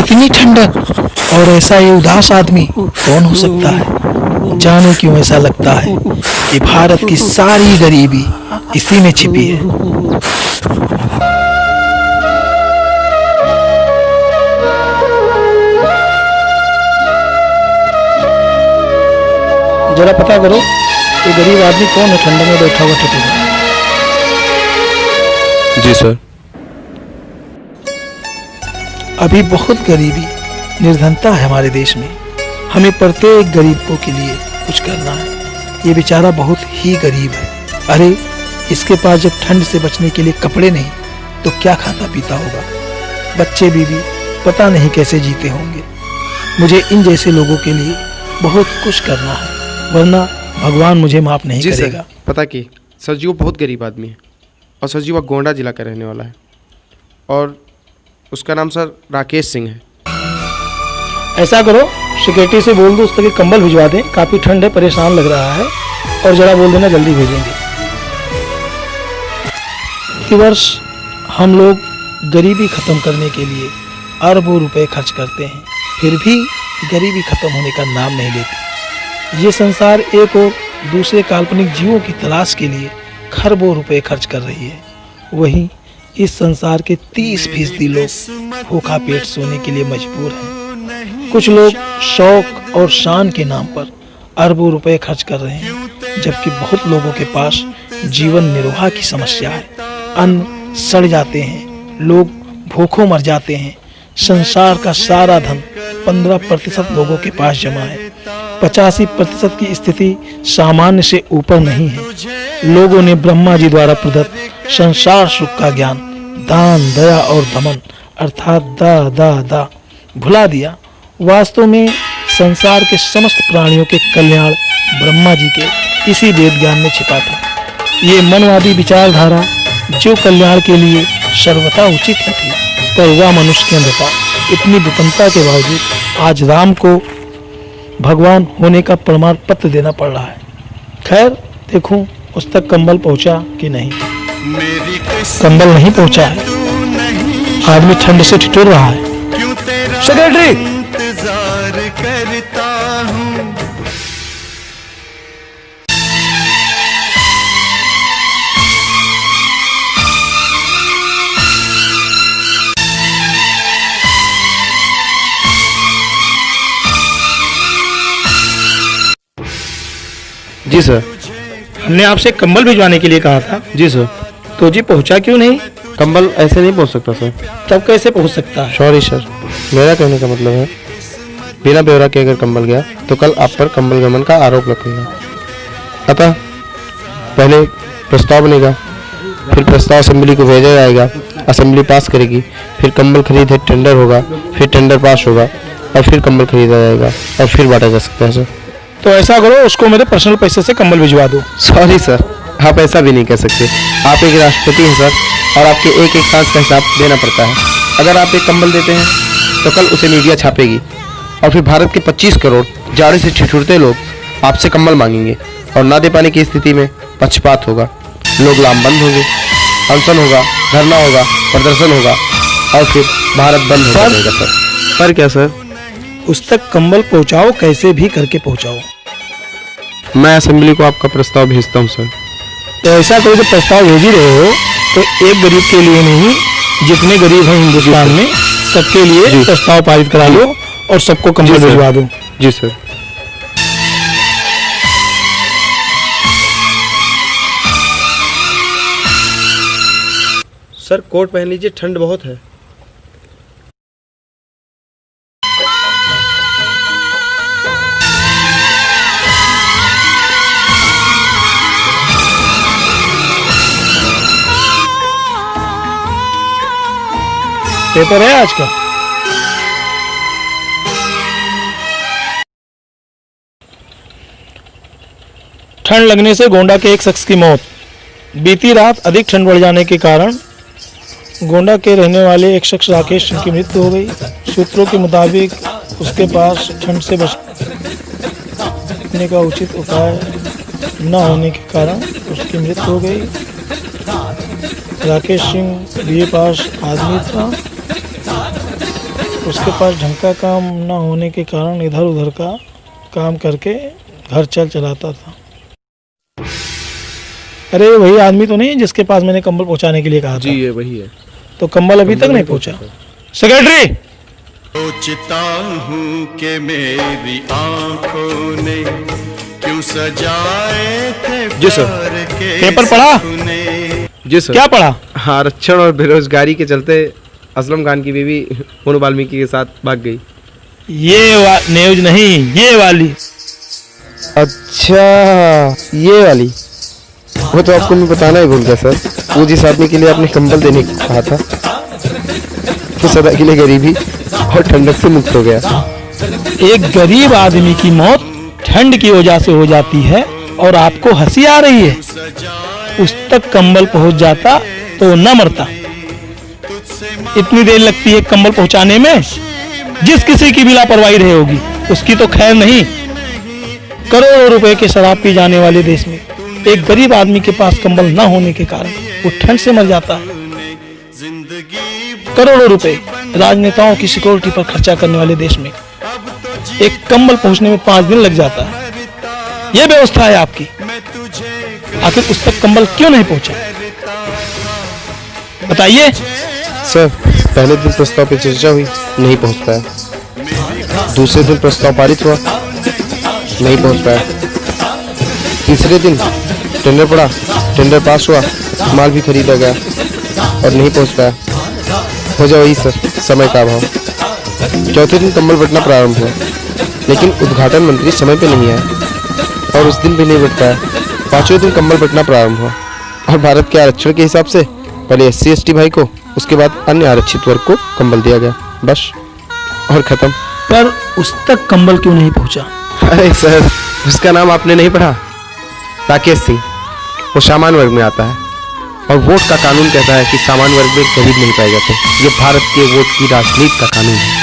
इतनी ठंडक और ऐसा ये उदास आदमी कौन हो सकता है? जानो क्यों ऐसा लगता है कि भारत की सारी गरीबी इसी में छिपी है। जरा पता करो ये गरीब आदमी कौन है ठंडा में बैठा हुआ टिके हुआ। जी सर। अभी बहुत गरीबी निर्धनता है हमारे देश में। हमें प्रत्येक गरीबों के लिए कुछ करना है। ये बेचारा बहुत ही गरीब है। अरे इसके पास जब ठंड से बचने के लिए कपड़े नहीं तो क्या खाता पीता होगा। बच्चे बीवी पता नहीं कैसे जीते होंगे। मुझे इन जैसे लोगों के लिए बहुत कुछ करना है, वरना भगवान मुझे माफ नहीं करेगा। सर, पता कि सर जी वो बहुत गरीब आदमी है और सर जी वो गोंडा जिला का रहने वाला है और उसका नाम सर राकेश सिंह है। ऐसा करो सिक्योरिटी से बोल दो उस तक कंबल भिजवा दें, काफ़ी ठंड है, परेशान लग रहा है, और ज़रा बोल देना जल्दी भेजेंगे। इस वर्ष हम लोग गरीबी ख़त्म करने के लिए अरबों रुपए खर्च करते हैं, फिर भी गरीबी ख़त्म होने का नाम नहीं लेती। ये संसार एक और दूसरे काल्पनिक जीवों की तलाश के लिए खरबों रुपए खर्च कर रही है। वहीं इस संसार के 30% लोग भूखा पेट सोने के लिए मजबूर हैं। कुछ लोग शौक और शान के नाम पर अरबों रुपए खर्च कर रहे हैं, जबकि बहुत लोगों के पास जीवन निर्वाह की समस्या है। अन्न सड़ जाते हैं, लोग भूखों मर जाते हैं। संसार का सारा धन 15% लोगों के पास जमा है। 85% की स्थिति सामान्य से ऊपर नहीं है। लोगों ने ब्रह्मा जी द्वारा प्रदत्त संसार सुख का ज्ञान दान दया और दमन अर्थात दा भुला दिया। वास्तव में संसार के समस्त प्राणियों के कल्याण ब्रह्मा जी के इसी वेद ज्ञान में छिपा था। ये मनवादी विचारधारा जो कल्याण के लिए सर्वथा उचित ही थी, पर वह मनुष्य के अंदर था। इतनी विपन्नता के बावजूद आज राम को भगवान होने का प्रमाण पत्र देना पड़ रहा है। खैर देखूं उस तक कंबल पहुंचा कि नहीं। कंबल नहीं पहुंचा है, आदमी ठंड से ठिठुर रहा है। सेक्रेटरी करता हूं। जी सर। हमने आपसे कंबल भिजवाने के लिए कहा था। जी सर। तो जी पहुंचा क्यों नहीं? कंबल ऐसे नहीं पहुंच सकता सर। तब कैसे पहुंच सकता है? सॉरी सर, मेरा कहने का मतलब है बिना ब्यौरा के अगर कंबल गया तो कल आप पर कंबल गमन का आरोप लगेगा। अतः पहले प्रस्ताव बनेगा, फिर प्रस्ताव असेंबली को भेजा जाएगा, असेंबली पास करेगी, फिर कंबल खरीद टेंडर होगा, फिर टेंडर पास होगा और फिर कंबल खरीदा जाएगा और फिर बांटा जा सकता है सर। तो ऐसा करो उसको मेरे पर्सनल पैसे से कंबल भिजवा दो। सॉरी सर, आप ऐसा भी नहीं कह सकते। आप एक राष्ट्रपति हैं सर और आपके एक एक सांस का हिसाब देना पड़ता है। अगर आप एक कंबल देते हैं तो कल उसे मीडिया छापेगी और फिर भारत के 25 करोड़ जाड़े से ठिठुरते लोग आपसे कंबल मांगेंगे और ना दे पाने की स्थिति में पक्षपात होगा, लोग लामबंद होंगे, अनशन होगा, धरना होगा, प्रदर्शन होगा और फिर भारत बंद हो जाएगा सर। पर क्या सर? उस तक कंबल पहुंचाओ, कैसे भी करके पहुंचाओ। मैं असेंबली को आपका प्रस्ताव भेजता हूं सर। तो ऐसा कोई जो प्रस्ताव भेज ही रहे हो तो एक गरीब के लिए नहीं, जितने गरीब हैं हिंदुस्तान में सबके लिए प्रस्ताव पारित करा लो और सबको कंबल भिजवा दो। जी सर। सर कोट पहन लीजिए, ठंड बहुत है। पेपर है आज का? ठंड लगने से गोंडा के एक शख्स की मौत। बीती रात अधिक ठंड बढ़ जाने के कारण गोंडा के रहने वाले एक शख्स राकेश सिंह की मृत्यु हो गई। सूत्रों के मुताबिक उसके पास ठंड से बचने का उचित उपाय न होने के कारण उसकी मृत्यु हो गई। राकेश सिंह बीए पास आदमी था। उसके पास ढंग का काम न होने के कारण इधर उधर का काम करके घर चलाता था। अरे वही आदमी तो नहीं जिसके पास मैंने कंबल पहुंचाने के लिए कहा था? जी ये वही है। तो कंबल अभी तक नहीं पहुंचा। सेक्रेटरी, सोचता हूँ कि मेरी आंखों ने क्यों सजाए थे जी सर। प्यार के पेपर पढ़ा? सपने। जी सर। क्या पढ़ा? आरक्षण और बेरोजगारी के चलते असलम खान की बीवी मोनू वाल्मीकि के साथ भाग गई। ये न्यूज नहीं, ये वाली। अच्छा ये वाली। वो तो आपको मैं बताना ही भूल गया सर। वो जिस आदमी के लिए आपने कंबल देने को कहा था वो सदा के लिए गरीबी और ठंडक से मुक्त हो गया। एक गरीब आदमी की मौत ठंड की वजह से हो जाती है और आपको हंसी आ रही है। उस तक कंबल पहुंच जाता तो न मरता। इतनी देर लगती है कंबल पहुंचाने में। जिस किसी की भी लापरवाही रही होगी उसकी तो खैर नहीं। करोड़ों रुपए के शराब पी जाने वाले देश में एक गरीब आदमी के पास कंबल न होने के कारण वो ठंड से मर जाता है। करोड़ों रुपए राजनेताओं की सिक्योरिटी पर खर्चा करने वाले देश में एक कंबल पहुंचने में 5 दिन लग जाता है। यह व्यवस्था है आपकी। आखिर उस तक कंबल क्यों नहीं पहुंचा? बताइए। सर पहले दिन प्रस्ताव पे चर्चा हुई, नहीं पहुंच पाया। दूसरे दिन प्रस्ताव पारित हुआ, नहीं पहुंच पाया। तीसरे दिन टेंडर पड़ा, टेंडर पास हुआ, माल भी खरीदा गया और नहीं पहुंच पाया। हो जाए वही सर, समय का अभाव। चौथे दिन कंबल बंटना प्रारंभ हुआ, लेकिन उद्घाटन मंत्री समय पे नहीं आया और उस दिन भी नहीं बंट पाया। पांचवें दिन कंबल बंटना प्रारंभ हुआ और भारत के आरक्षण के हिसाब से पहले SC/ST भाई को, उसके बाद अन्य आरक्षित वर्ग को कंबल दिया गया, बस और खत्म। पर उस तक कंबल क्यों नहीं पहुंचा? अरे सर उसका नाम आपने नहीं पढ़ा? राकेश सिंह। वो सामान्य वर्ग में आता है और वोट का कानून कहता है कि सामान्य वर्ग में गरीब नहीं पाए जाते। ये भारत के वोट की राजनीति का कानून है।